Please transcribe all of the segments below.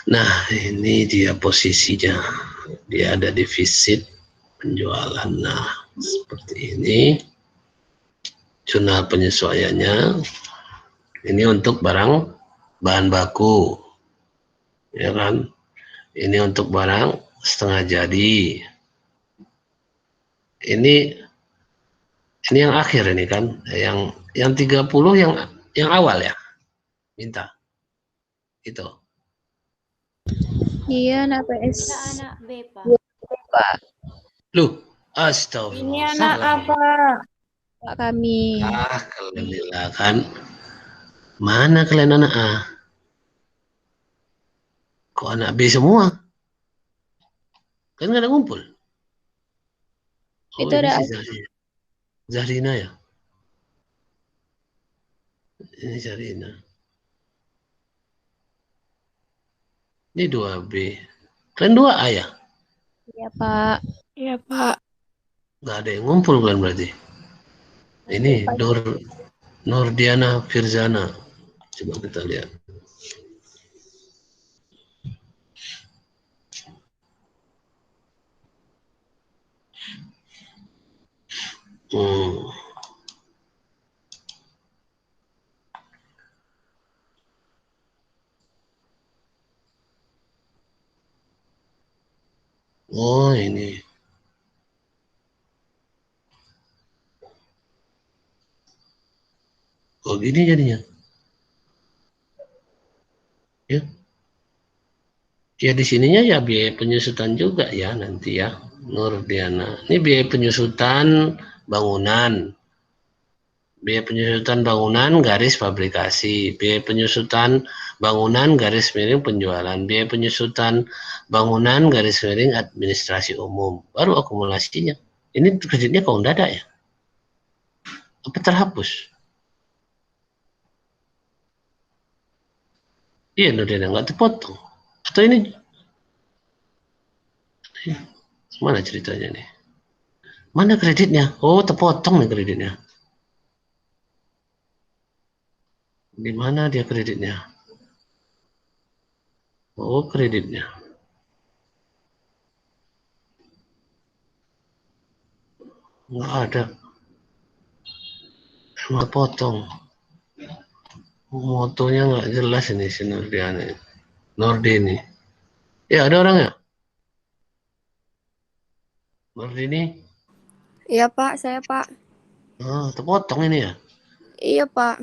Nah, ini dia posisinya. Dia ada defisit penjualan. Nah, seperti ini. Jurnal penyesuaiannya. Ini untuk barang bahan baku. Ya kan? Ini untuk barang setengah jadi. Ini yang akhir ini kan. Yang 30 yang awal ya. Minta. Itu. Iya, anak PS. Anak B, Pak. Pak. Loh, Ini astagfirullah. anak Salah. apa? Pak kami. Kalian bilang kan. Mana kalian anak A? Kok anak B semua? Kan nggak ada ngumpul. Oh, Itu ini ada si Zahrina ya? Ini Zahrina. Ini 2B. Kalian 2A ya? Iya, Pak. Iya, Pak. Nggak ada yang ngumpul kan berarti? Ini Nurdiana Firzana. Coba kita lihat. Oh, ini. Oh, gini jadinya. Ya. Ya di sininya ya biaya penyusutan juga ya nanti ya. Nurdiana. Ini biaya penyusutan bangunan. Biaya penyusutan bangunan garis fabrikasi, biaya penyusutan bangunan garis miring penjualan, biaya penyusutan bangunan garis miring administrasi umum. Baru akumulasinya. Ini kreditnya kok nggak ada ya? Apa terhapus? Iya, Nurdina nggak terpotong. Atau ini mana ceritanya nih? Mana kreditnya? Oh, terpotong nih kreditnya. Di mana dia kreditnya? Oh, kreditnya. Nggak ada. Nggak potong. Motonya nggak jelas ini si Nurdiana. Nurdini. Ya, ada orang ya? Nurdini? Iya, Pak. Saya, Pak. Oh, terpotong ini ya? Iya, Pak.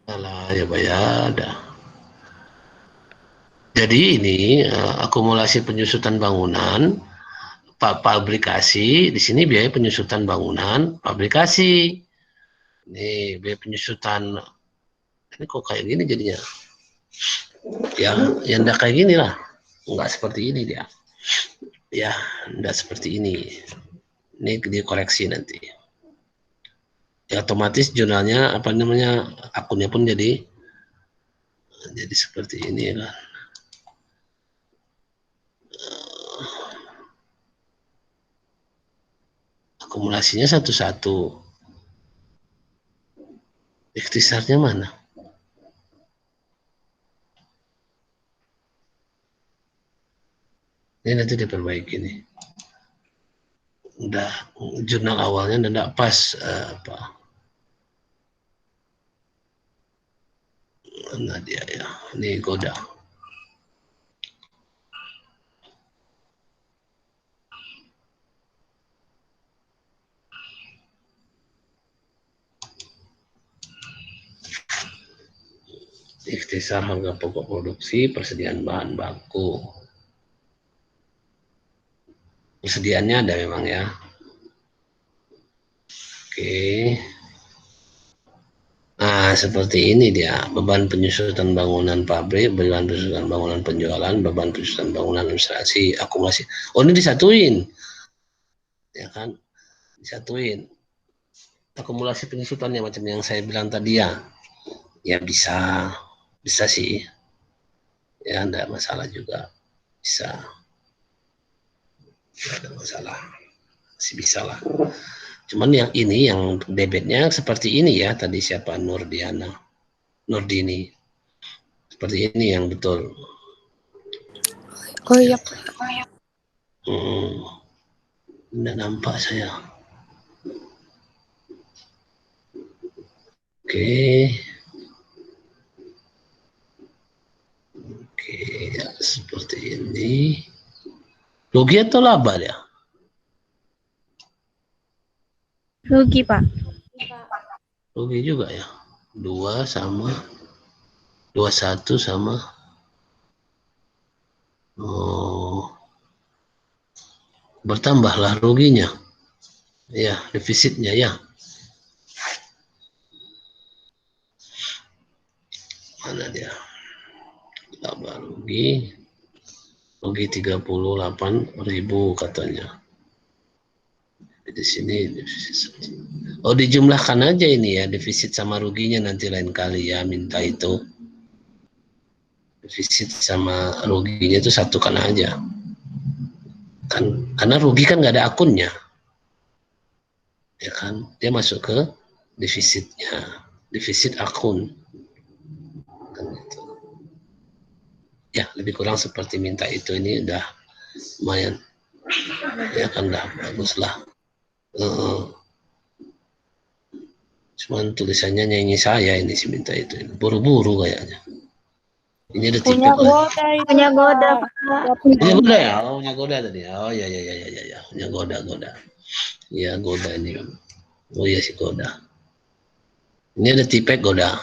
Alah, ya Pak ya, ada. Jadi ini akumulasi penyusutan bangunan, pabrikasi, di sini biaya penyusutan bangunan, pabrikasi. Ini biaya penyusutan, ini kok kayak gini jadinya? Ya, yang enggak kayak gini lah. Enggak seperti ini dia. Ya, enggak seperti ini. Ini dikoreksi nanti. Ya, otomatis jurnalnya, apa namanya, akunnya pun jadi seperti ini lah. Akumulasinya satu-satu. Ikhtisarnya mana? Ini nanti diperbaiki nih. Udah jurnal awalnya udah pas apa? Nah dia ya. Ini Goda. Ikhtisar harga pokok produksi, persediaan bahan baku. Persediaannya ada memang ya. Oke. Nah, seperti ini dia. Beban penyusutan bangunan pabrik, beban penyusutan bangunan penjualan, beban penyusutan bangunan administrasi, akumulasi. Oh, ini disatuin. Ya kan? Disatuin. Akumulasi penyusutannya macam yang saya bilang tadi ya. Ya bisa sih. Ya, enggak masalah juga. Bisa. Enggak ada masalah. Masih bisa lah. Cuman yang ini, yang debitnya seperti ini ya. Tadi siapa? Nurdini. Seperti ini yang betul. Oh iya Pak. Tidak nampak saya. Oke. Oke, ya, seperti ini. Rugi atau laba ya? Rugi, Pak. Rugi juga ya. 2 sama 21 sama bertambahlah ruginya. Ya, defisitnya ya. Mana dia? Laba rugi 38.000 katanya. Di sini defisit. Oh, dijumlahkan aja ini ya, defisit sama ruginya nanti lain kali ya, minta itu. Defisit sama ruginya itu satukan aja. Kan karena rugi kan nggak ada akunnya. Ya kan? Dia masuk ke defisitnya. Defisit akun. Kan gitu. Ya, lebih kurang seperti minta itu, ini udah lumayan. Ya kan, udah bagus lah. Cuman tulisannya nyanyi saya ini si minta itu. Buru-buru kayaknya. Ini ada Punya tipek lah. Goda itu. Punya Goda, Pak. Pak. Punya Goda ya? Oh, punya Goda tadi. Oh ya ya ya ya ya ya. Punya Goda. Iya, Goda ini. Oh iya si Goda. Ini ada tipek Goda.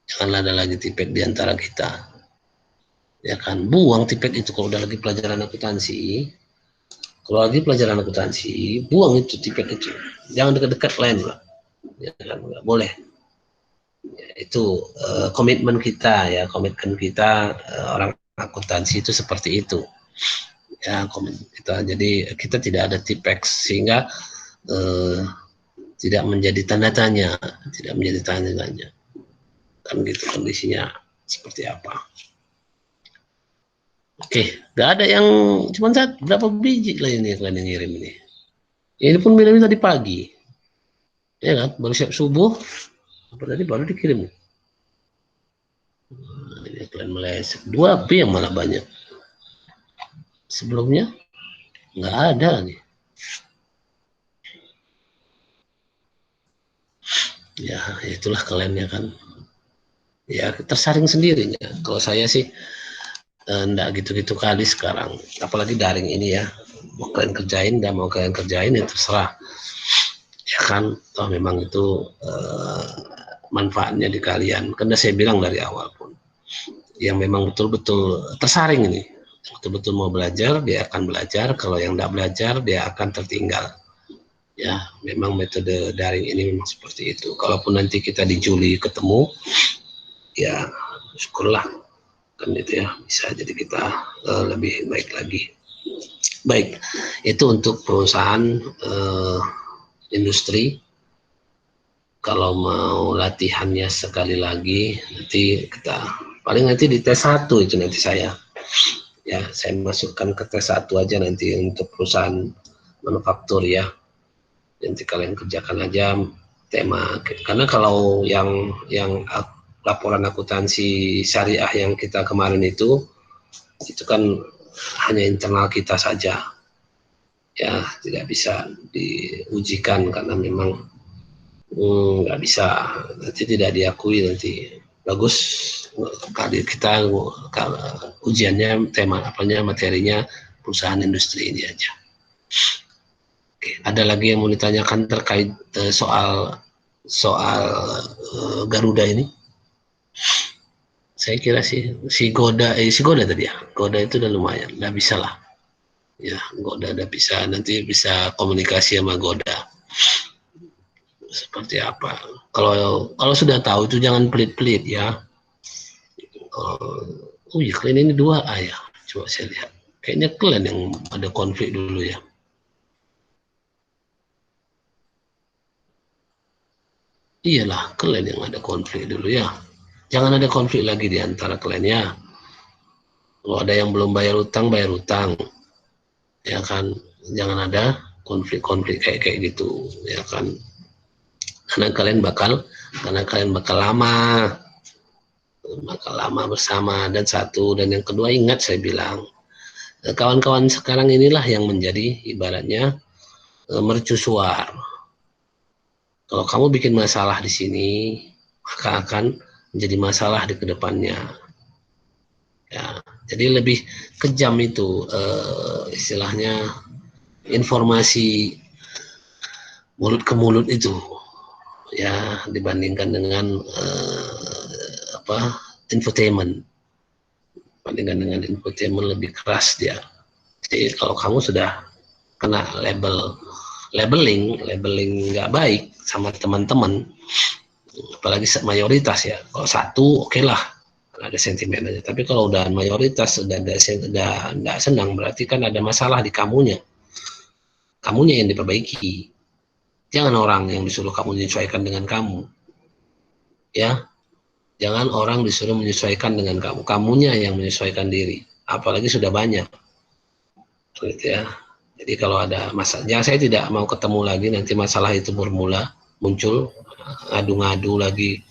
Janganlah ada lagi tipek di antara kita. Ya kan, buang tipek itu kalau udah lagi pelajaran akuntansi. Kalau lagi pelajaran akuntansi, buang itu tipek itu. Jangan dekat-dekat lain lah. Ya kan, nggak boleh. Ya, itu komitmen kita ya, komitmen kita orang akuntansi itu seperti itu. Ya, kita jadi kita tidak ada tipex sehingga tidak menjadi tanda tanya, kan gitu kondisinya seperti apa. Oke, nggak ada yang cuma berapa biji lah ini kalian yang ngirim ini. Ini pun minum tadi pagi, ya kan, baru siap subuh, apa tadi baru dikirim. Nah, ini kalian meleset 2 B yang malah banyak. Sebelumnya nggak ada nih. Ya itulah kalian ya kan. Ya tersaring sendirinya. Kalau saya sih enggak gitu-gitu kali sekarang, apalagi daring ini ya, mau kalian kerjain dan mau kalian kerjain ya terserah ya kan, toh memang itu manfaatnya di kalian, karena saya bilang dari awal pun yang memang betul-betul tersaring ini, betul-betul mau belajar dia akan belajar, kalau yang enggak belajar dia akan tertinggal ya. Memang metode daring ini memang seperti itu. Kalaupun nanti kita di Juli ketemu ya syukurlah kan itu ya, bisa jadi kita lebih baik lagi. Baik, itu untuk perusahaan industri. Kalau mau latihannya sekali lagi nanti kita paling nanti di tes 1 itu nanti saya masukkan ke tes 1 aja nanti untuk perusahaan manufaktur ya, nanti kalian kerjakan aja tema, karena kalau yang laporan akuntansi syariah yang kita kemarin itu kan hanya internal kita saja ya, tidak bisa diujikan karena memang nggak bisa, nanti tidak diakui, nanti bagus kali kita ujiannya materinya perusahaan industri ini aja. Oke, ada lagi yang mau ditanyakan terkait soal Garuda ini? Saya kira sih si Goda tadi ya, Goda itu udah lumayan, udah bisa lah ya. Goda udah bisa, nanti bisa komunikasi sama Goda seperti apa. Kalau sudah tahu itu jangan pelit-pelit ya. Oh iya, kalian ini 2A ya, coba saya lihat kayaknya kalian yang ada konflik dulu ya. Iyalah, kalian yang ada konflik dulu ya. Jangan ada konflik lagi di antara kalian ya. Kalau ada yang belum bayar utang ya kan, jangan ada konflik kayak gitu ya kan, karena kalian bakal lama maka lama bersama. Dan satu, dan yang kedua, ingat saya bilang, kawan-kawan sekarang inilah yang menjadi ibaratnya mercusuar. Kalau kamu bikin masalah di sini, maka akan menjadi masalah di kedepannya. Ya, jadi lebih kejam itu istilahnya informasi mulut ke mulut itu, ya, dibandingkan dengan infotainment. Dibandingkan dengan infotainment lebih keras dia. Jadi kalau kamu sudah kena labeling nggak baik sama teman-teman, apalagi mayoritas ya. Kalau satu oke lah, ada sentimen aja. Tapi kalau udah mayoritas udah nggak senang, berarti kan ada masalah di kamunya yang diperbaiki. Jangan orang yang disuruh kamu menyesuaikan dengan kamu, ya. Jangan orang disuruh menyesuaikan dengan kamunya yang menyesuaikan diri. Apalagi sudah banyak, gitu ya. Jadi kalau ada masalah, ya saya tidak mau ketemu lagi nanti masalah itu muncul adu-ngadu lagi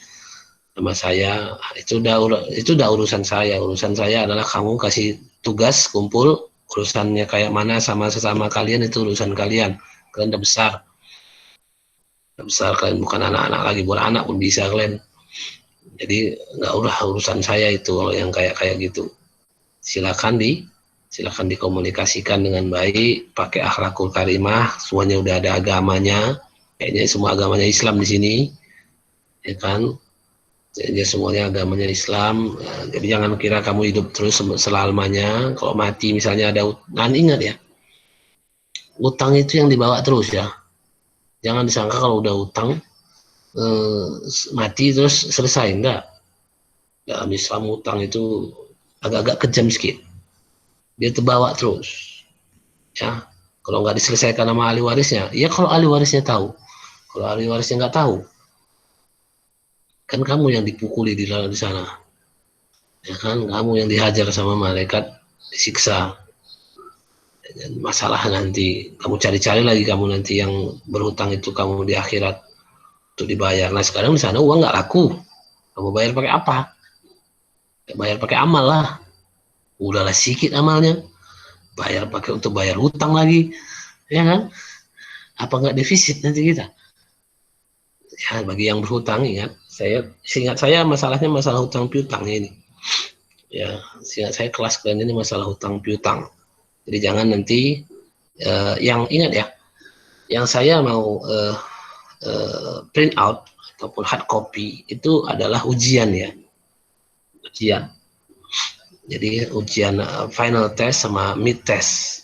sama saya. Itu udah urusan saya. Urusan saya adalah kamu kasih tugas kumpul, urusannya kayak mana sama sesama kalian itu urusan kalian. Kalian udah besar. Kalian bukan anak-anak lagi, bukan anak pun bisa kalian. Jadi nggak udah urusan saya itu kalau yang kayak gitu. Silakan dikomunikasikan dengan baik, pakai akhlakul karimah, semuanya udah ada agamanya, kayaknya semua agamanya Islam di sini, ya kan? Jadi semuanya agamanya Islam, jadi jangan kira kamu hidup terus selamanya. Kalau mati misalnya ada utang, ingat ya, utang itu yang dibawa terus ya. Jangan disangka kalau udah utang mati terus selesai, enggak. Dalam Islam utang itu agak-agak kejam sedikit. Dia terbawa terus, ya. Kalau nggak diselesaikan sama ahli warisnya, ya kalau ahli warisnya tahu. Kalau ahli warisnya nggak tahu, kan kamu yang dipukuli di sana, ya kan, kamu yang dihajar sama malaikat, disiksa. Dan masalah nanti kamu cari-cari lagi, kamu nanti yang berhutang itu kamu di akhirat untuk dibayar. Nah sekarang di sana uang nggak laku, kamu bayar pakai apa? Bayar pakai amal lah. Udahlah sedikit amalnya, bayar pakai untuk bayar hutang lagi, ya kan? Apa nggak defisit nanti kita? Ya bagi yang berhutang, ingat saya masalahnya masalah hutang piutangnya ini. Ya, seingat saya kelas kalian ini masalah hutang piutang. Jadi jangan nanti yang ingat ya, yang saya mau print out ataupun hard copy itu adalah ujian ya, ujian. Jadi ujian final test sama mid test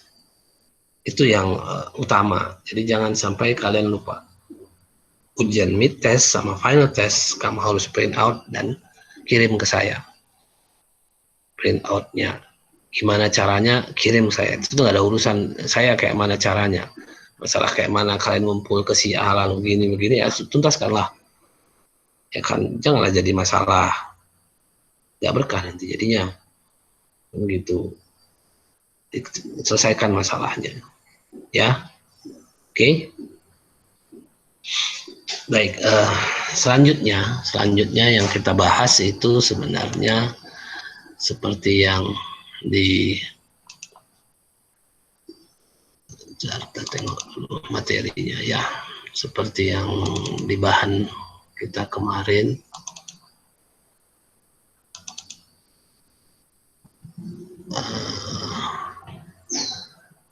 itu yang utama. Jadi jangan sampai kalian lupa. Ujian mid test sama final test kamu harus print out dan kirim ke saya. Print outnya gimana caranya, kirim saya. Itu nggak ada urusan saya kayak mana caranya. Masalah kayak mana kalian ngumpul ke si A lalu begini ya tuntaskanlah. Ya kan, janganlah jadi masalah. Nggak berkah nanti jadinya. Begitu, selesaikan masalahnya ya. Oke. Baik, selanjutnya yang kita bahas itu sebenarnya seperti yang di kita tengok dulu materinya ya, seperti yang di bahan kita kemarin.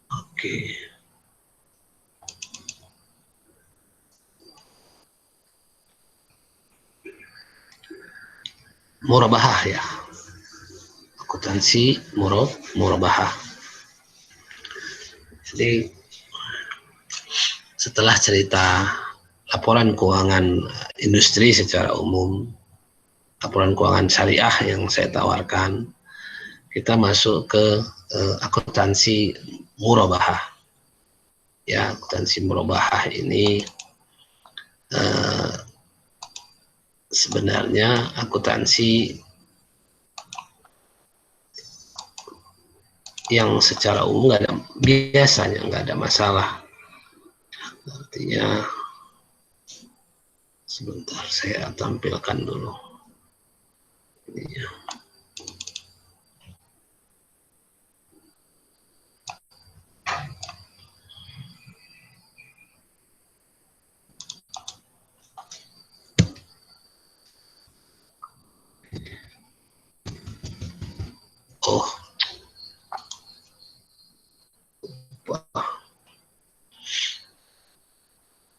Oke. Murabahah ya. Akuntansi murabahah. Jadi setelah cerita laporan keuangan industri secara umum, laporan keuangan syariah yang saya tawarkan, kita masuk ke akuntansi murabahah. Ya, akuntansi murabahah ini sebenarnya akuntansi yang secara umum biasanya nggak ada masalah. Artinya sebentar saya tampilkan dulu. Oh,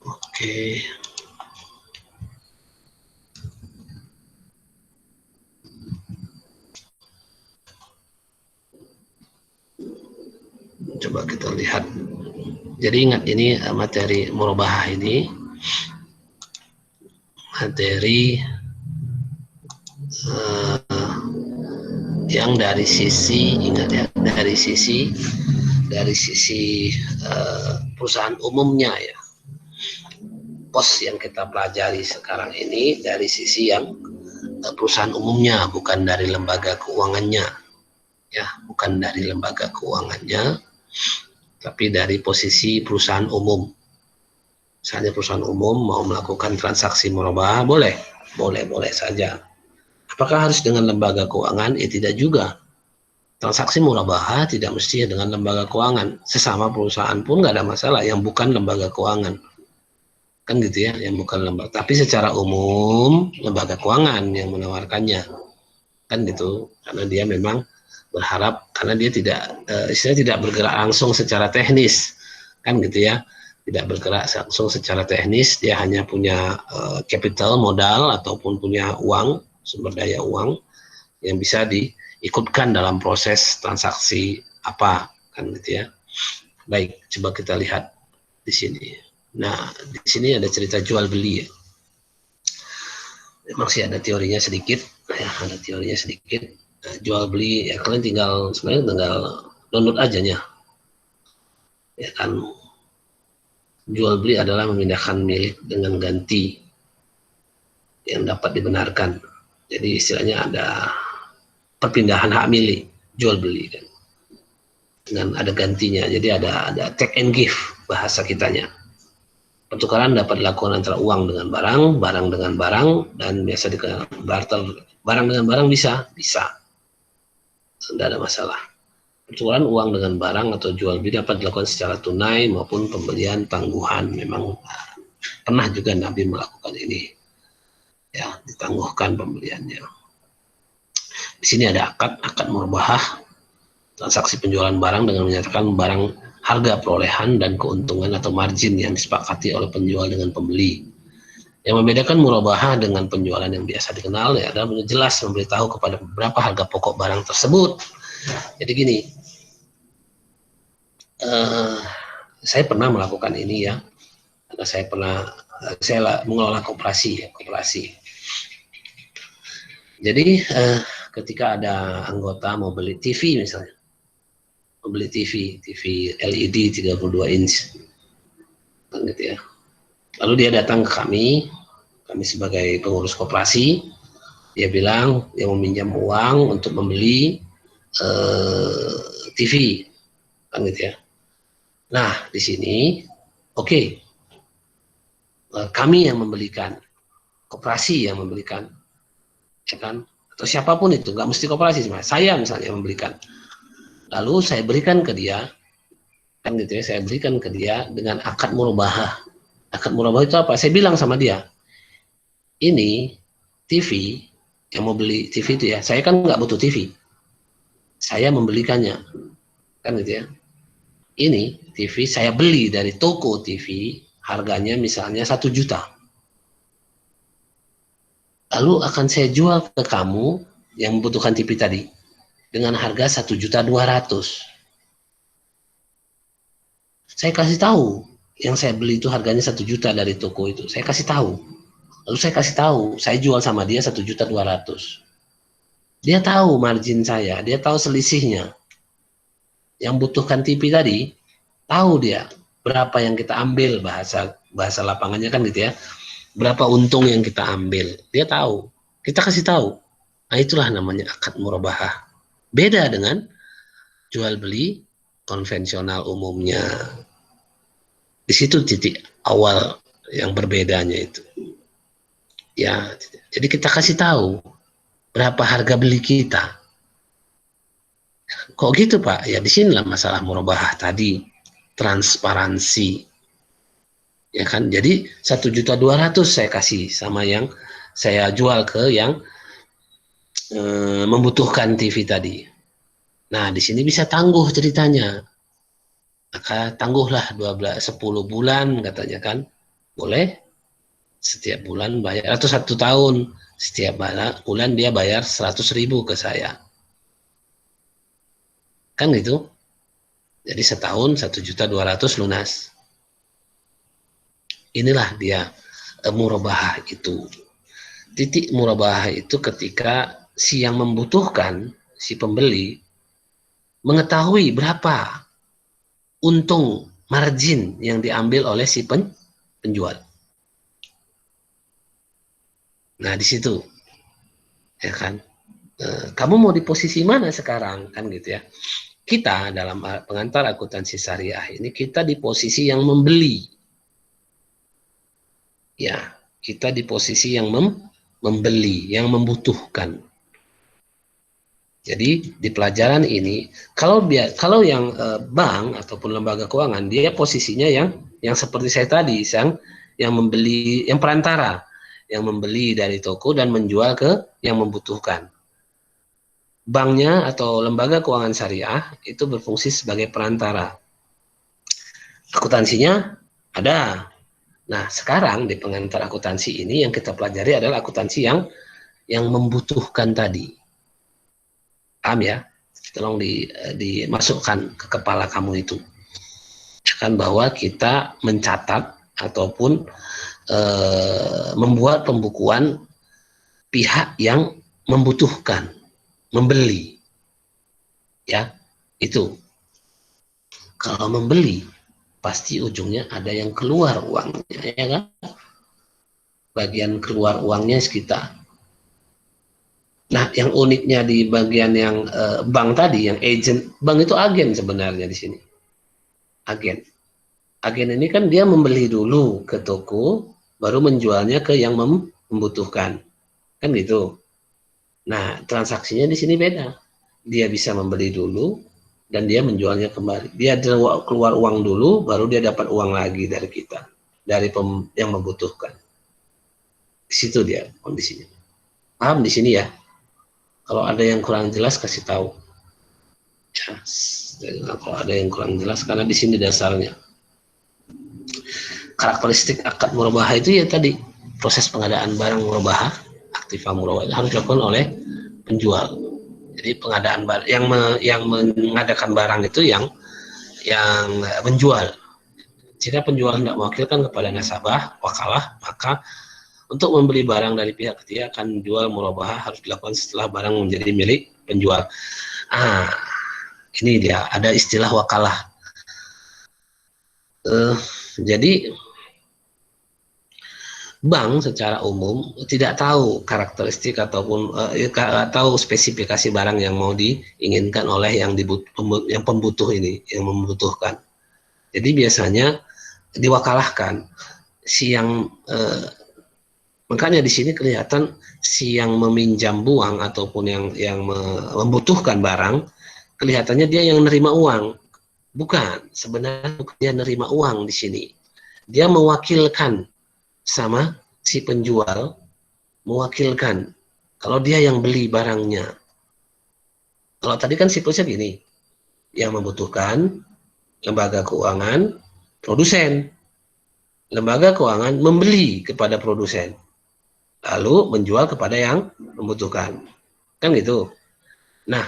oke. Coba kita lihat. Jadi ingat ini materi murabahah ini materi yang dari sisi, ingat ya, dari sisi perusahaan umumnya ya. Pos yang kita pelajari sekarang ini dari sisi yang perusahaan umumnya, bukan dari lembaga keuangannya ya, bukan dari lembaga keuangannya, tapi dari posisi perusahaan umum. Misalnya perusahaan umum mau melakukan transaksi murabahah, boleh saja. Apakah harus dengan lembaga keuangan? Tidak juga. Transaksi murabahah tidak mesti dengan lembaga keuangan. Sesama perusahaan pun nggak ada masalah yang bukan lembaga keuangan. Kan gitu ya, yang bukan lembaga. Tapi secara umum lembaga keuangan yang menawarkannya. Kan gitu, karena dia memang berharap, karena dia tidak bergerak langsung secara teknis. Kan gitu ya. Tidak bergerak langsung secara teknis, dia hanya punya capital, modal, ataupun punya uang, sumber daya uang yang bisa diikutkan dalam proses transaksi apa, kan gitu ya. Baik, coba kita lihat di sini. Nah, di sini ada cerita jual beli ya. Masih ada teorinya sedikit, ya, ada teorinya sedikit. Nah, jual beli ya kalian sebenarnya tinggal download aja ya. Ya kan, jual beli adalah memindahkan milik dengan ganti yang dapat dibenarkan. Jadi istilahnya ada perpindahan hak milik, jual beli kan. Dan ada gantinya. Jadi ada take and give bahasa kitanya. Pertukaran dapat dilakukan antara uang dengan barang, barang dengan barang, dan biasa dikenal barter. Barang dengan barang bisa. Tidak ada masalah. Pertukaran uang dengan barang atau jual beli dapat dilakukan secara tunai maupun pembelian tangguhan. Memang pernah juga Nabi melakukan ini, ya, ditangguhkan pembeliannya. Di sini ada akad murabahah, transaksi penjualan barang dengan menyatakan barang harga perolehan dan keuntungan atau margin yang disepakati oleh penjual dengan pembeli. Yang membedakan murabahah dengan penjualan yang biasa dikenal ya adalah jelas memberitahu kepada berapa harga pokok barang tersebut. Jadi gini, saya pernah melakukan ini ya, karena saya mengelola koperasi. Jadi ketika ada anggota mau beli TV misalnya, mau beli TV LED 32 inch, kan gitu ya. Lalu dia datang ke kami sebagai pengurus koperasi, dia bilang dia meminjam uang untuk membeli TV, kan gitu ya. Nah di sini, oke, kami yang membelikan, koperasi yang membelikan, ya kan? Atau siapapun itu, nggak mesti koperasi, saya misalnya membelikan. Lalu saya berikan ke dia, kan gitu ya, saya berikan ke dia dengan akad murabahah. Akad murabahah itu apa? Saya bilang sama dia, ini TV yang mau beli TV itu ya, saya kan nggak butuh TV, saya membelikannya, kan gitu ya. Ini TV saya beli dari toko TV, harganya misalnya 1 juta. Lalu akan saya jual ke kamu yang membutuhkan TV tadi dengan harga 1.200.000. Saya kasih tahu yang saya beli itu harganya 1 juta dari toko itu. Saya kasih tahu. Lalu saya kasih tahu, saya jual sama dia 1.200.000. Dia tahu margin saya, dia tahu selisihnya. Yang butuhkan TV tadi, tahu dia berapa yang kita ambil, bahasa lapangannya kan gitu ya. Berapa untung yang kita ambil, dia tahu. Kita kasih tahu. Nah, itulah namanya akad murabahah. Beda dengan jual beli konvensional umumnya. Di situ titik awal yang berbedanya itu. Ya, jadi kita kasih tahu berapa harga beli kita. Kok gitu Pak? Ya di sinilah masalah murabahah tadi, transparansi. Ya kan, jadi 1.200.000 saya kasih sama yang saya jual ke yang membutuhkan TV tadi. Nah, di sini bisa tangguh ceritanya. Maka tangguhlah 10 bulan katanya kan. Boleh setiap bulan bayar, atau 1 tahun setiap bulan dia bayar 100.000 ke saya. Kan gitu. Jadi setahun 1.200.000 lunas. Inilah dia murabahah itu. Titik murabahah itu ketika si yang membutuhkan, si pembeli, mengetahui berapa untung margin yang diambil oleh si penjual. Nah di situ, ya kan, kamu mau di posisi mana sekarang, kan gitu ya. Kita dalam pengantar akuntansi syariah ini kita di posisi yang membeli. Ya, kita di posisi yang membeli, yang membutuhkan. Jadi di pelajaran ini, kalau yang bank ataupun lembaga keuangan, dia posisinya yang seperti saya tadi, yang membeli, yang perantara, yang membeli dari toko dan menjual ke yang membutuhkan. Banknya atau lembaga keuangan syariah itu berfungsi sebagai perantara. Akuntansinya ada. Nah, sekarang di pengantar akuntansi ini yang kita pelajari adalah akuntansi yang membutuhkan tadi. Paham ya? Tolong dimasukkan ke kepala kamu itu. Kan bahwa kita mencatat ataupun membuat pembukuan pihak yang membutuhkan, membeli. Ya, itu. Kalau membeli pasti ujungnya ada yang keluar uangnya, ya kan? Bagian keluar uangnya kita. Nah, yang uniknya di bagian yang bank tadi, yang agent, bank itu agen sebenarnya di sini. Agen. Agen ini kan dia membeli dulu ke toko, baru menjualnya ke yang membutuhkan. Kan gitu. Nah, transaksinya di sini beda. Dia bisa membeli dulu, dan dia menjualnya kembali. Dia keluar uang dulu, baru dia dapat uang lagi dari kita, dari yang membutuhkan. Di situ dia kondisinya. Paham di sini ya? Kalau ada yang kurang jelas kasih tahu. Ya, kalau ada yang kurang jelas, karena di sini dasarnya. Karakteristik akad murabahah itu ya tadi, proses pengadaan barang murabahah, aktiva murabahah harus dilakukan oleh penjual. Jadi pengadaan barang yang mengadakan barang itu yang menjual. Jika penjual tidak mewakilkan kepada nasabah, wakalah, maka untuk membeli barang dari pihak ketiga akan jual murabahah harus dilakukan setelah barang menjadi milik penjual. Ini dia, ada istilah wakalah. Jadi bank secara umum tidak tahu karakteristik ataupun tahu spesifikasi barang yang mau diinginkan oleh yang pembutuh ini, yang membutuhkan. Jadi biasanya diwakalahkan si yang makanya di sini kelihatan si yang meminjam uang ataupun yang membutuhkan barang, kelihatannya dia yang nerima uang. Bukan, sebenarnya dia nerima uang di sini. Dia mewakilkan sama si penjual, mewakilkan kalau dia yang beli barangnya. Kalau tadi kan siklusnya gini, yang membutuhkan lembaga keuangan, produsen. Lembaga keuangan membeli kepada produsen, lalu menjual kepada yang membutuhkan. Kan gitu. Nah,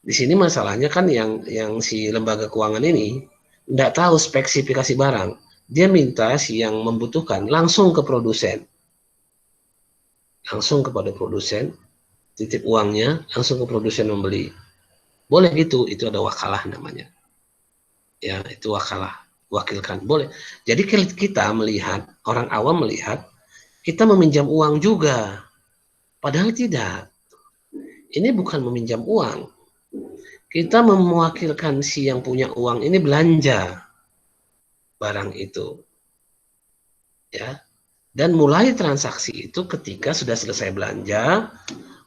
di sini masalahnya kan yang si lembaga keuangan ini tidak tahu spesifikasi barang. Dia minta si yang membutuhkan langsung ke produsen. Langsung kepada produsen, titip uangnya, langsung ke produsen membeli. Boleh gitu, itu ada wakalah namanya. Ya, itu wakalah, wakilkan, boleh. Jadi kita melihat, orang awam melihat, kita meminjam uang juga. Padahal tidak. Ini bukan meminjam uang. Kita mewakilkan si yang punya uang ini belanja barang itu, ya, dan mulai transaksi itu ketika sudah selesai belanja,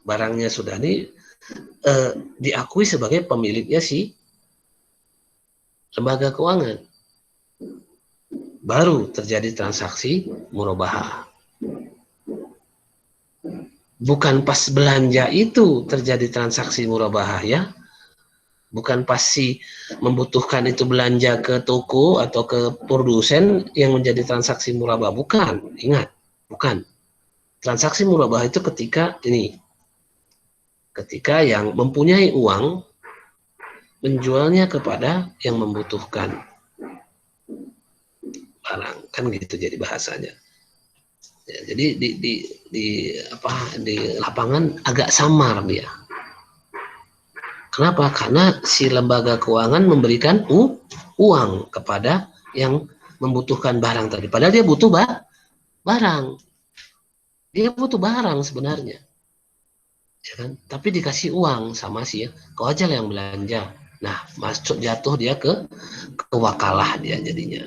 barangnya sudah diakui sebagai pemiliknya si lembaga keuangan, baru terjadi transaksi murabahah. Bukan pas belanja itu terjadi transaksi murabahah ya. Bukan pas si membutuhkan itu belanja ke toko atau ke produsen yang menjadi transaksi murabahah. Bukan, ingat, bukan. Transaksi murabahah itu ketika yang mempunyai uang menjualnya kepada yang membutuhkan barang, kan gitu jadi bahasanya. Ya, jadi di lapangan agak samar dia. Kenapa? Karena si lembaga keuangan memberikan uang kepada yang membutuhkan barang tadi. Padahal dia butuh barang. Dia butuh barang sebenarnya. Ya kan? Tapi dikasih uang sama si kau aja yang belanja. Nah, masuk jatuh dia ke wakalah dia jadinya.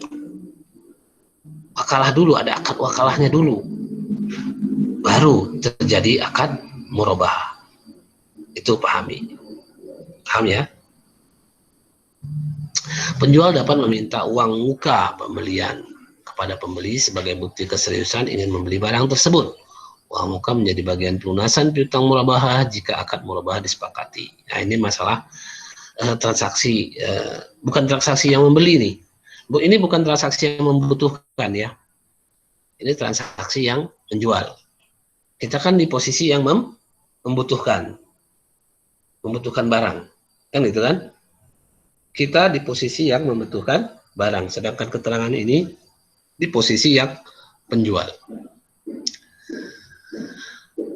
Wakalah dulu, ada akad wakalahnya dulu. Baru terjadi akad murabahah. Itu pahami. Paham ya? Penjual dapat meminta uang muka pembelian kepada pembeli sebagai bukti keseriusan ingin membeli barang tersebut. Uang muka menjadi bagian pelunasan piutang murabahah jika akad murabahah disepakati. Nah, ini masalah transaksi, bukan transaksi yang membeli nih. Ini bukan transaksi yang membutuhkan ya. Ini transaksi yang menjual. Kita kan di posisi yang membutuhkan barang, kan gitu kan? Kita di posisi yang membutuhkan barang, sedangkan keterangan ini di posisi yang penjual.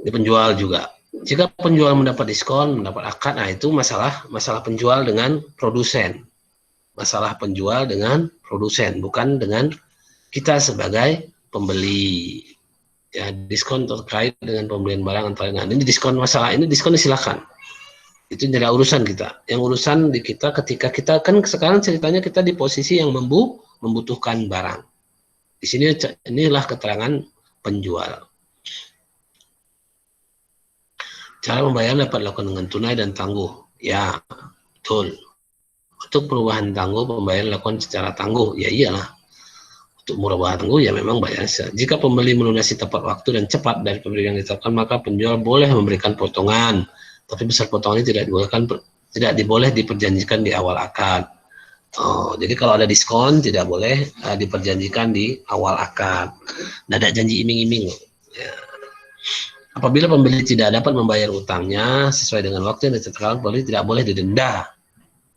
Di penjual juga. Jika penjual mendapat diskon, mendapat akad, nah itu masalah penjual dengan produsen. Masalah penjual dengan produsen, bukan dengan kita sebagai pembeli. Ya, diskon terkait dengan pembelian barang antara lain. Ini diskon masalah ini diskon silakan. Itu tidak urusan kita. Yang urusan di kita ketika kita kan sekarang ceritanya kita di posisi yang membutuhkan barang. Di sini inilah keterangan penjual. Cara membayar dapat dilakukan dengan tunai dan tangguh. Ya, betul. Untuk perubahan tangguh, pembayaran dilakukan secara tangguh. Ya iyalah. Untuk murabahah tangguh, ya memang bayar. Jika pembeli melunasi tepat waktu dan cepat dari pembeli yang ditetapkan, maka penjual boleh memberikan potongan. Tapi besar potongan ini tidak boleh diperjanjikan di awal akad. Jadi kalau ada diskon tidak boleh diperjanjikan di awal akad. Tidak ada janji iming-iming. Ya. Apabila pembeli tidak dapat membayar utangnya sesuai dengan waktu yang ditetapkan, pembeli tidak boleh didenda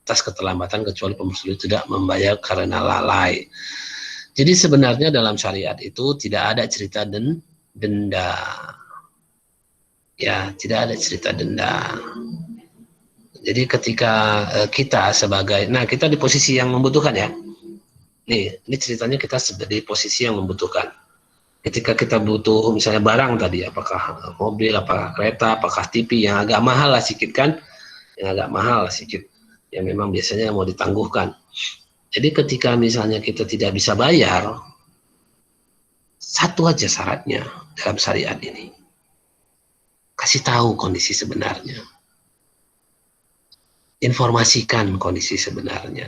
atas keterlambatan kecuali pembeli tidak membayar karena lalai. Jadi sebenarnya dalam syariat itu tidak ada cerita denda. Ya, tidak ada cerita denda. Jadi ketika kita sebagai, kita di posisi yang membutuhkan ya. Ini ceritanya kita di posisi yang membutuhkan. Ketika kita butuh misalnya barang tadi, apakah mobil, apakah kereta, apakah TV yang agak mahal lah sedikit kan, yang agak mahal lah sedikit, yang memang biasanya mau ditangguhkan. Jadi ketika misalnya kita tidak bisa bayar, satu aja syaratnya dalam syariat ini, kasih tahu kondisi sebenarnya, informasikan kondisi sebenarnya.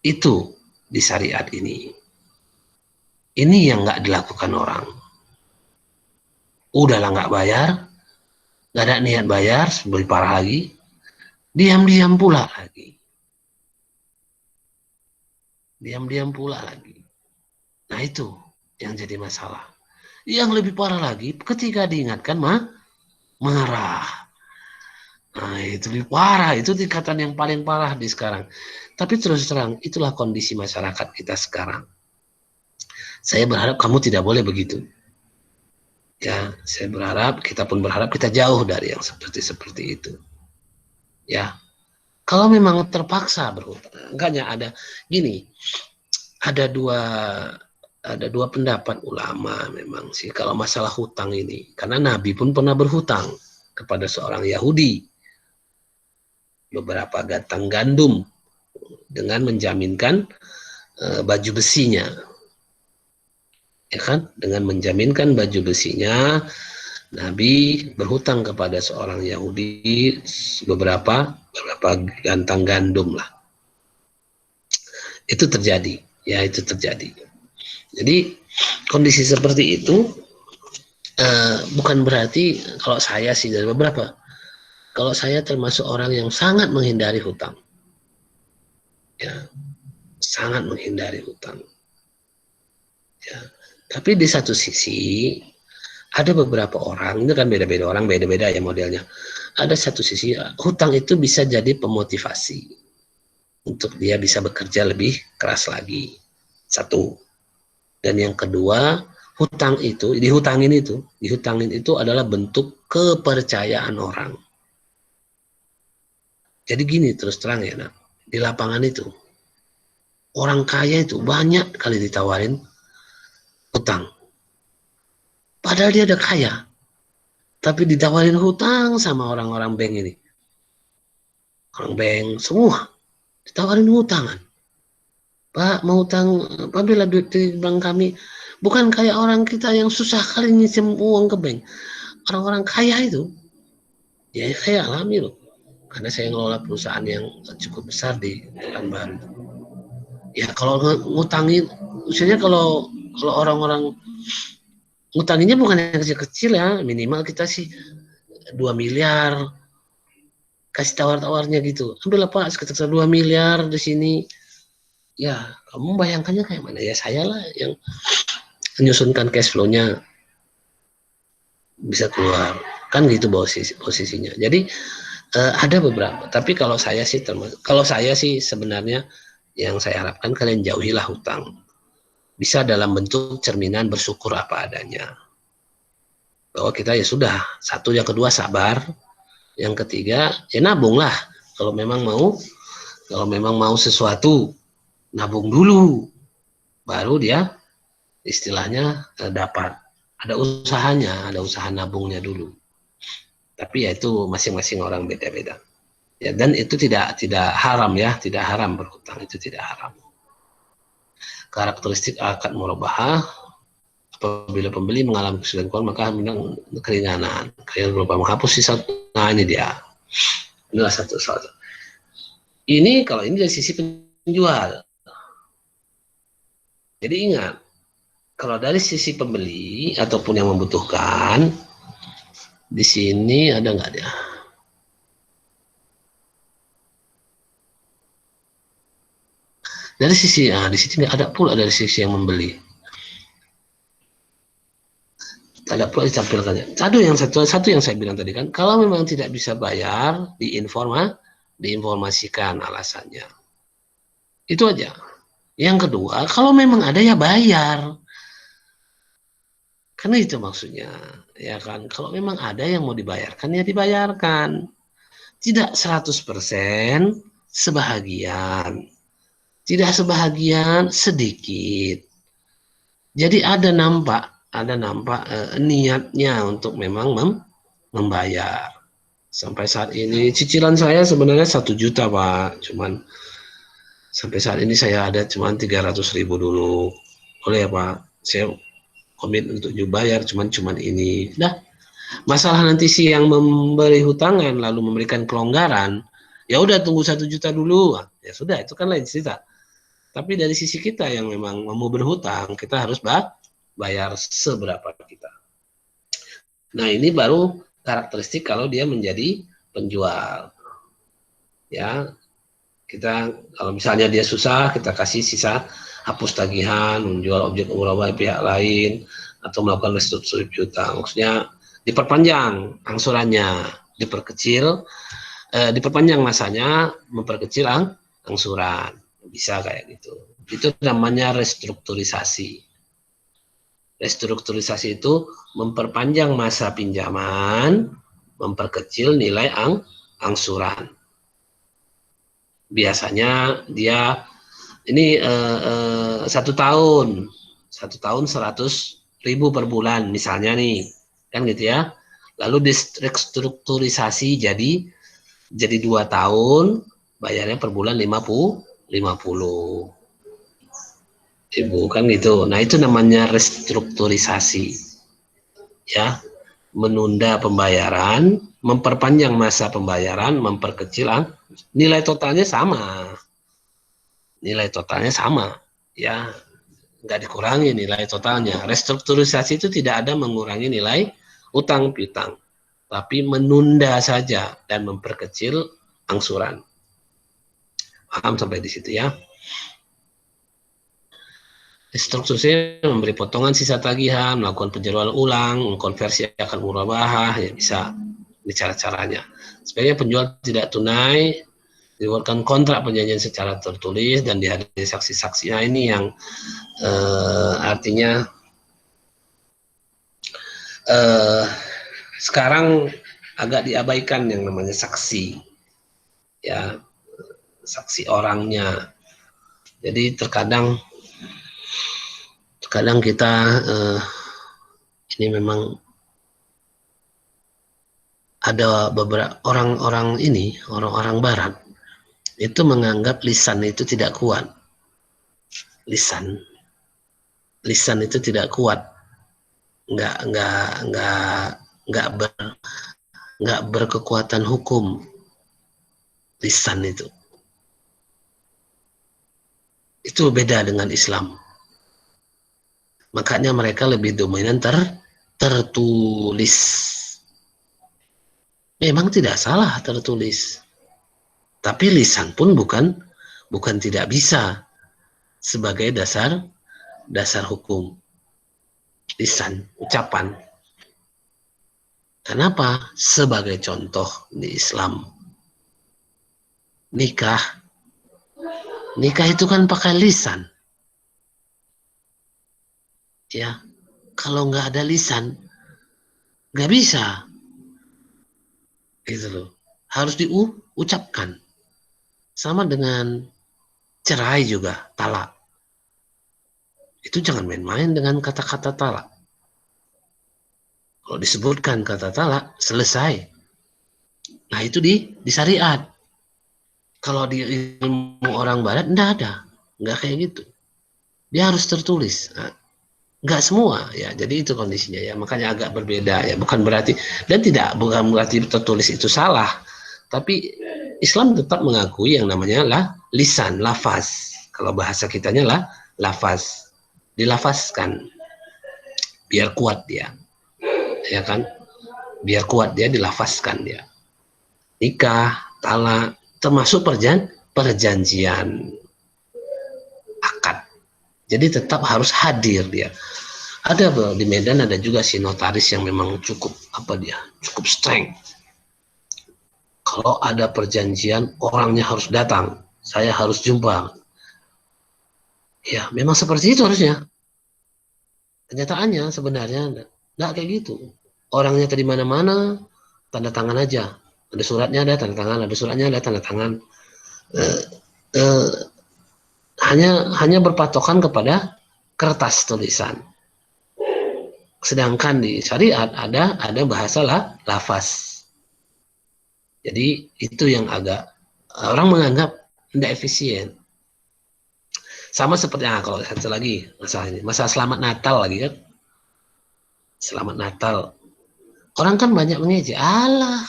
Itu di syariat ini. Ini yang nggak dilakukan orang. Udahlah nggak bayar, nggak ada niat bayar, lebih parah lagi, diam-diam pula lagi. Diam-diam pula lagi. Nah itu yang jadi masalah. Yang lebih parah lagi, ketika diingatkan marah. Nah itu lebih parah, itu tingkatan yang paling parah di sekarang. Tapi terus terang, itulah kondisi masyarakat kita sekarang. Saya berharap kamu tidak boleh begitu. Ya, saya berharap, kita pun berharap kita jauh dari yang seperti itu. Ya, kalau memang terpaksa berhutang, enggaknya ada gini, ada dua pendapat ulama memang sih kalau masalah hutang ini, karena Nabi pun pernah berhutang kepada seorang Yahudi beberapa gatang gandum dengan menjaminkan baju besinya, ya kan? Dengan menjaminkan baju besinya Nabi berhutang kepada seorang Yahudi beberapa gantang gandum lah. Itu terjadi, ya itu terjadi. Jadi kondisi seperti itu bukan berarti kalau saya sih dari beberapa. Kalau saya termasuk orang yang sangat menghindari hutang, ya sangat menghindari hutang. Ya. Tapi di satu sisi ada beberapa orang, ini kan beda-beda orang, beda-beda ya modelnya. Ada satu sisi hutang itu bisa jadi pemotivasi untuk dia bisa bekerja lebih keras lagi. Satu. Dan yang kedua, dihutangin itu adalah bentuk kepercayaan orang. Jadi gini terus terang ya, nak, di lapangan itu orang kaya itu banyak kali ditawarin hutang. Padahal dia udah kaya, tapi ditawarin hutang sama orang-orang bank ini. Orang bank semua ditawarin hutangan. Pak, mau hutang, ambillah duit di bank kami. Bukan kayak orang kita yang susah kali nyicim uang ke bank. Orang-orang kaya itu, ya saya alami loh. Karena saya ngelola perusahaan yang cukup besar di Pekanbaru. Ya kalau ngutangin, maksudnya kalau orang-orang ngutanginnya bukan yang kecil-kecil ya, minimal kita sih 2 miliar, kasih tawar-tawarnya gitu. Ambil apa sekitar 2 miliar di sini. Ya, kamu bayangkannya kayak mana? Ya saya lah yang menyusunkan cash flow-nya bisa keluar. Kan gitu posisinya. Jadi ada beberapa, tapi kalau saya sih sebenarnya yang saya harapkan kalian jauhilah hutang. Bisa dalam bentuk cerminan bersyukur apa adanya. Bahwa kita ya sudah, satu, yang kedua sabar, yang ketiga ya nabung lah. Kalau memang mau sesuatu, nabung dulu, baru dia istilahnya dapat. Ada usahanya, ada usaha nabungnya dulu. Tapi ya itu masing-masing orang beda-beda. Ya, dan itu tidak haram ya, tidak haram berhutang, itu tidak haram. Karakteristik akad murabahah, apabila pembeli mengalami kesulitan keuangan maka minang keringanan berupa menghapus sisa. Nah ini dia, inilah satu. Ini kalau ini dari sisi penjual. Jadi ingat, kalau dari sisi pembeli ataupun yang membutuhkan, di sini ada nggak dia? Dari sisi, di sini ada pula dari sisi yang membeli. Ada pula ditampilkannya. Satu yang saya bilang tadi kan, kalau memang tidak bisa bayar, diinformasikan alasannya. Itu aja. Yang kedua, kalau memang ada ya bayar. Karena itu maksudnya, ya kan. Kalau memang ada yang mau dibayarkan ya dibayarkan. Tidak 100%, sebahagian. Tidak sebahagian, sedikit. Jadi ada nampak niatnya untuk memang membayar. Sampai saat ini cicilan saya sebenarnya 1 juta Pak, cuman sampai saat ini saya ada cuman 300.000 dulu. Boleh ya Pak, saya komit untuk bayar cuman ini. Dah, masalah nanti si yang memberi hutangan lalu memberikan kelonggaran, ya udah tunggu 1 juta dulu. Ya sudah, itu kan lain cerita. Tapi dari sisi kita yang memang mau berhutang, kita harus bayar seberapa kita. Nah ini baru karakteristik kalau dia menjadi penjual. Ya, kita kalau misalnya dia susah, kita kasih sisa, hapus tagihan, menjual objek murabah pihak lain, atau melakukan restrukturasi hutang. Maksudnya diperpanjang angsurannya, diperpanjang masanya, memperkecil angsuran. Bisa kayak gitu. Itu namanya restrukturisasi. Restrukturisasi itu memperpanjang masa pinjaman, memperkecil nilai angsuran. Biasanya dia ini 1 tahun 100.000 per bulan misalnya nih, kan gitu ya. Lalu restrukturisasi jadi 2 tahun, bayarnya per bulan 50.000 kan gitu. Nah itu namanya restrukturisasi ya. menunda pembayaran, memperpanjang masa pembayaran, memperkecil, nilai totalnya sama. Nilai totalnya sama, ya, nggak dikurangi nilai totalnya. Restrukturisasi itu tidak ada mengurangi nilai utang piutang, tapi menunda saja dan memperkecil angsuran. Paham sampai di situ ya? Restrukturisasi memberi potongan sisa tagihan, melakukan penjualan ulang, mengkonversi akan murabahah, ya bisa. Ini cara-caranya. Sebagai penjual tidak tunai, dibuatkan kontrak perjanjian secara tertulis dan dihadiri saksi-saksi. Nah, ini yang artinya sekarang agak diabaikan yang namanya saksi, ya, saksi orangnya. Jadi terkadang kita ini memang ada beberapa orang-orang barat itu menganggap lisan itu tidak kuat. Lisan itu tidak kuat, nggak berkekuatan hukum. Lisan itu beda dengan Islam. Makanya mereka lebih dominan tertulis. Memang tidak salah tertulis, tapi lisan pun bukan tidak bisa sebagai dasar hukum. Lisan, ucapan. Kenapa? Sebagai contoh di Islam, nikah itu kan pakai lisan, ya. Kalau nggak ada lisan, nggak bisa, gitu loh. Harus diucapkan. Sama dengan cerai juga, talak. Itu jangan main-main dengan kata-kata talak. Kalau disebutkan kata talak, selesai. Nah, itu di syariat. Kalau di ilmu orang barat, enggak ada. Enggak kayak gitu. Dia harus tertulis. Nah, enggak semua, ya. Jadi itu kondisinya, ya. Makanya agak berbeda, ya. Bukan berarti tertulis itu salah. Tapi Islam tetap mengakui yang namanya lisan, lafaz. Kalau bahasa kitanya lafaz. Dilafazkan. Biar kuat dia. Ya kan? Biar kuat dia, dilafazkan dia. Nikah, talak, termasuk perjanjian akad. Jadi tetap harus hadir dia. Ada di Medan ada juga si notaris yang memang cukup strength. Kalau ada perjanjian, orangnya harus datang. Saya harus jumpa. Ya, memang seperti itu harusnya. Kenyataannya sebenarnya enggak kayak gitu. Orangnya tadi mana-mana, tanda tangan aja. Ada suratnya, ada tanda tangan, ada suratnya, ada tanda tangan. Hanya berpatokan kepada kertas tulisan. Sedangkan di syariat ada bahasa lafaz. Jadi itu yang agak orang menganggap tidak efisien. Sama seperti kalau satu lagi masalah selamat Natal lagi kan. Selamat Natal. Orang kan banyak mengejek, alah,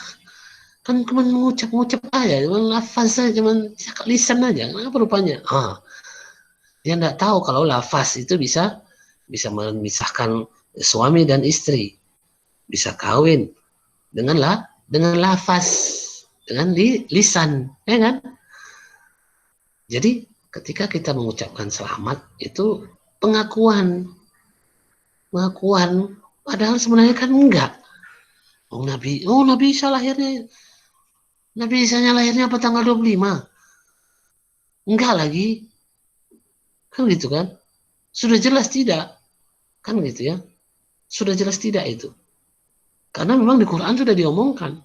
kan cuma mengucap aja, cuma lafaz saja, cuma lisan aja, kenapa rupanya? Dia tidak tahu kalau lafaz itu bisa memisahkan suami dan istri, bisa kawin dengan lafaz, dengan lisan, ya kan? Jadi ketika kita mengucapkan selamat itu pengakuan, padahal sebenarnya kan enggak. Nabi Isa lahirnya, Nabi Isanya lahirnya apa tanggal 25? Enggak lagi. Kan gitu kan? Sudah jelas tidak. Kan gitu ya. Sudah jelas tidak itu. Karena memang di Quran sudah diomongkan.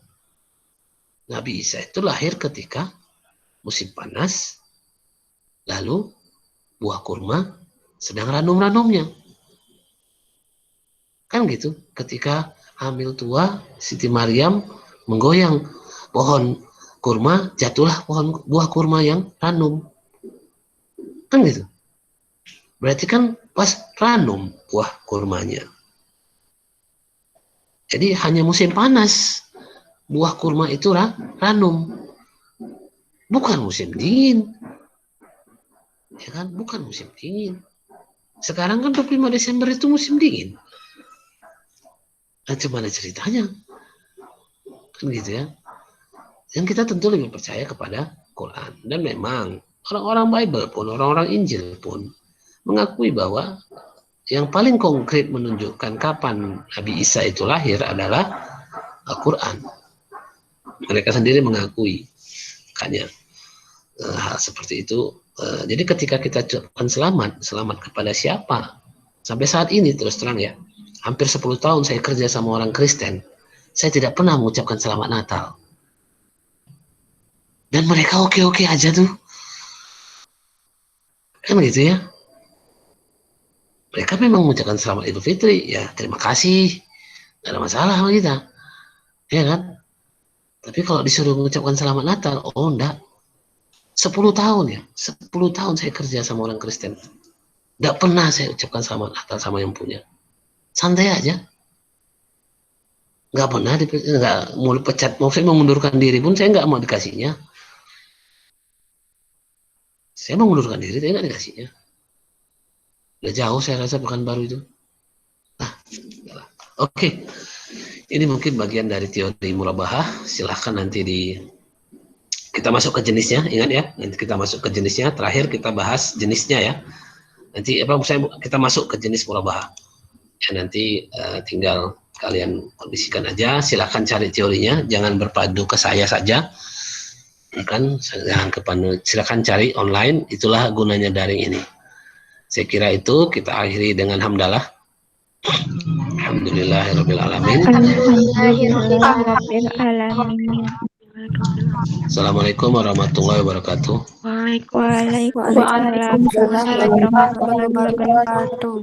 Nabi Isa itu lahir ketika musim panas, lalu buah kurma sedang ranum-ranumnya. Kan gitu. Ketika hamil tua, Siti Maryam menggoyang pohon kurma, jatuhlah buah kurma yang ranum. Kan gitu. Berarti kan pas ranum buah kurmanya. Jadi hanya musim panas buah kurma itu ranum, bukan musim dingin, ya kan? Bukan musim dingin. Sekarang kan 25 Desember itu musim dingin. Nah, gimana ceritanya? Kan gitu ya. Dan kita tentu lebih percaya kepada Quran. Dan memang orang-orang Bible pun, orang-orang Injil pun mengakui bahwa yang paling konkret menunjukkan kapan Nabi Isa itu lahir adalah Al-Quran. Mereka sendiri mengakui makanya hal seperti itu. Jadi ketika kita ucapkan selamat kepada siapa? Sampai saat ini terus terang ya, hampir 10 tahun saya kerja sama orang Kristen, saya tidak pernah mengucapkan selamat Natal. Dan mereka oke-oke aja tuh. Kan gitu ya. Mereka memang mengucapkan selamat Idul Fitri, ya terima kasih, nggak ada masalah sama kita, ya kan? Tapi kalau disuruh mengucapkan selamat Natal, oh enggak. 10 tahun ya, 10 tahun saya kerja sama orang Kristen, nggak pernah saya ucapkan selamat Natal sama yang punya. Santai aja, nggak pernah, nggak mau dipecat, mau saya mengundurkan diri pun saya nggak mau dikasihnya. Saya mengundurkan diri, saya nggak dikasihnya. Udah jauh saya rasa Pekanbaru itu. Nah, oke. Ini mungkin bagian dari teori murabahah. Silahkan nanti kita masuk ke jenisnya. Ingat ya, nanti kita masuk ke jenisnya. Terakhir kita bahas jenisnya ya. Nanti kita masuk ke jenis murabahah. Ya, nanti tinggal kalian kondisikan aja. Silahkan cari teorinya. Jangan berpadu ke saya saja. Kan, silahkan cari online. Itulah gunanya daring ini. Saya kira itu kita akhiri dengan hamdalah. Alhamdulillahirabbil alamin. Assalamualaikum warahmatullahi wabarakatuh. Waalaikumsalam warahmatullahi wabarakatuh.